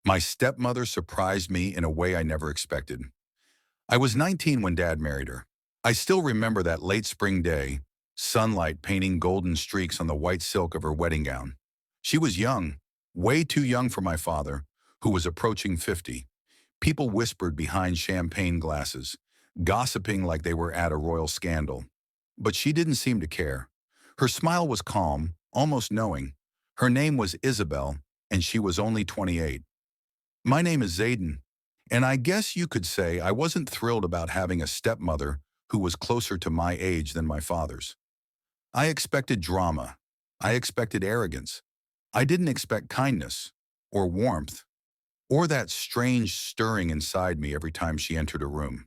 My stepmother surprised me in a way I never expected. I was 19 when Dad married her. I still remember that late spring day, sunlight painting golden streaks on the white silk of her wedding gown. She was young, way too young for my father, who was approaching 50. People whispered behind champagne glasses, gossiping like they were at a royal scandal. But she didn't seem to care. Her smile was calm, almost knowing. Her name was Isabel, and she was only 28. My name is Zayden, and I guess you could say I wasn't thrilled about having a stepmother who was closer to my age than my father's. I expected drama. I expected arrogance. I didn't expect kindness, or warmth, or that strange stirring inside me every time she entered a room.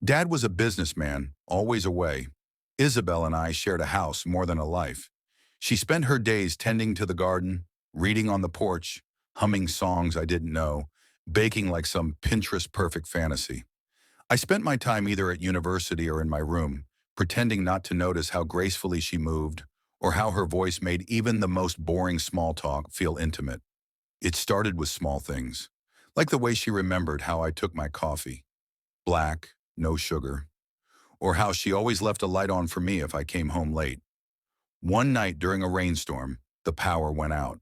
Dad was a businessman, always away. Isabel and I shared a house more than a life. She spent her days tending to the garden, reading on the porch, humming songs I didn't know, baking like some Pinterest-perfect fantasy. I spent my time either at university or in my room, pretending not to notice how gracefully she moved or how her voice made even the most boring small talk feel intimate. It started with small things, like the way she remembered how I took my coffee, black, no sugar, or how she always left a light on for me if I came home late. One night during a rainstorm, the power went out.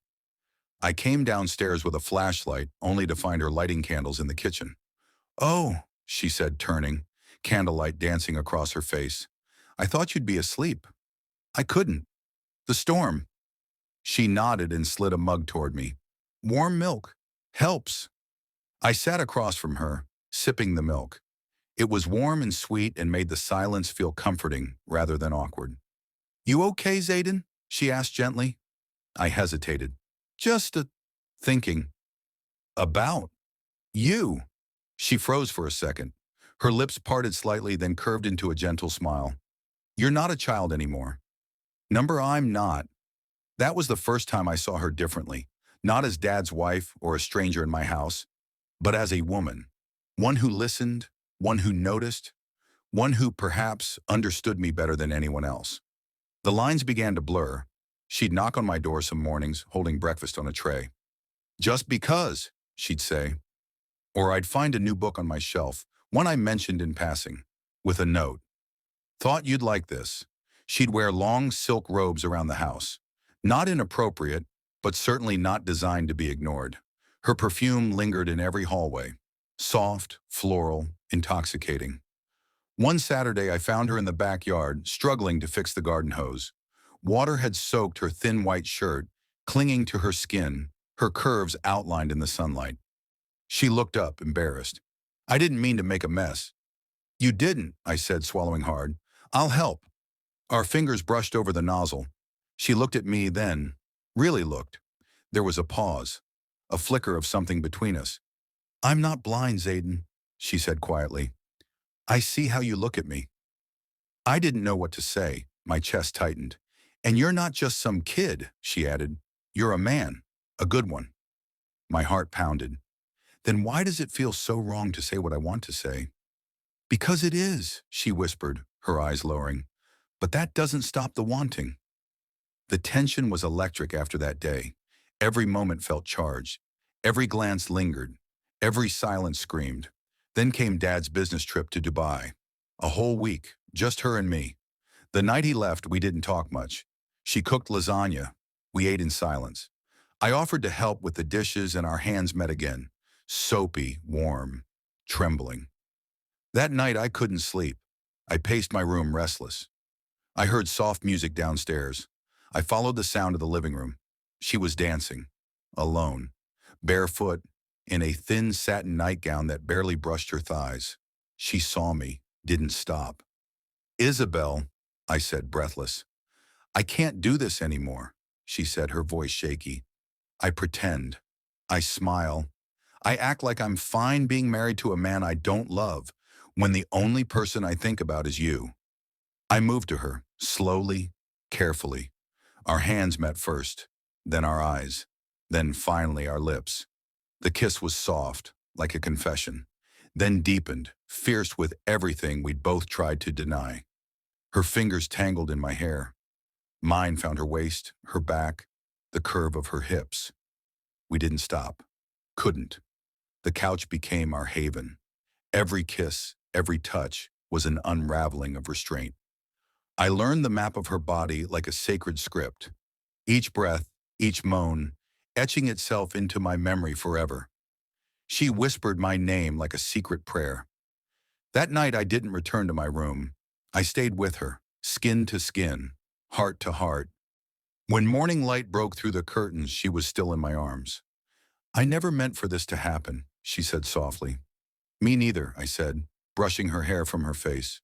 I came downstairs with a flashlight only to find her lighting candles in the kitchen. "Oh," she said, turning, candlelight dancing across her face. "I thought you'd be asleep." "I couldn't. The storm." She nodded and slid a mug toward me. "Warm milk. Helps." I sat across from her, sipping the milk. It was warm and sweet and made the silence feel comforting rather than awkward. "You okay, Zayden?" she asked gently. I hesitated. "Just thinking." "About you." She froze for a second. Her lips parted slightly, then curved into a gentle smile. "You're not a child anymore." Number I'm not. That was the first time I saw her differently, not as Dad's wife or a stranger in my house, but as a woman. One who listened, one who noticed, one who perhaps understood me better than anyone else. The lines began to blur. She'd knock on my door some mornings, holding breakfast on a tray. "Just because," she'd say. Or I'd find a new book on my shelf, one I mentioned in passing, with a note. "Thought you'd like this." She'd wear long silk robes around the house. Not inappropriate, but certainly not designed to be ignored. Her perfume lingered in every hallway. Soft, floral, intoxicating. One Saturday I found her in the backyard, struggling to fix the garden hose. Water had soaked her thin white shirt, clinging to her skin, her curves outlined in the sunlight. She looked up, embarrassed. "I didn't mean to make a mess." "You didn't," I said, swallowing hard. "I'll help." Our fingers brushed over the nozzle. She looked at me then, really looked. There was a pause, a flicker of something between us. "I'm not blind, Zayden," she said quietly. "I see how you look at me." I didn't know what to say. My chest tightened. "And you're not just some kid," she added. "You're a man, a good one." My heart pounded. Then why does it feel so wrong to say what I want to say? "Because it is," she whispered, her eyes lowering. "But that doesn't stop the wanting." The tension was electric after that day. Every moment felt charged. Every glance lingered. Every silence screamed. Then came Dad's business trip to Dubai. A whole week, just her and me. The night he left, we didn't talk much. She cooked lasagna. We ate in silence. I offered to help with the dishes and our hands met again. Soapy, warm, trembling. That night I couldn't sleep. I paced my room restless. I heard soft music downstairs. I followed the sound to the living room. She was dancing, alone, barefoot, in a thin satin nightgown that barely brushed her thighs. She saw me, didn't stop. "Isabel," I said, breathless. "I can't do this anymore," she said, her voice shaky. I pretend. I smile. I act like I'm fine being married to a man I don't love, when the only person I think about is you. I moved to her, slowly, carefully. Our hands met first, then our eyes, then finally our lips. The kiss was soft, like a confession, then deepened, fierce with everything we'd both tried to deny. Her fingers tangled in my hair. Mine found her waist, her back, the curve of her hips. We didn't stop. Couldn't. The couch became our haven. Every kiss, every touch was an unraveling of restraint. I learned the map of her body like a sacred script, each breath, each moan, etching itself into my memory forever. She whispered my name like a secret prayer. That night I didn't return to my room. I stayed with her, skin to skin, heart to heart. When morning light broke through the curtains, she was still in my arms. "I never meant for this to happen," she said softly. "Me neither," I said, brushing her hair from her face.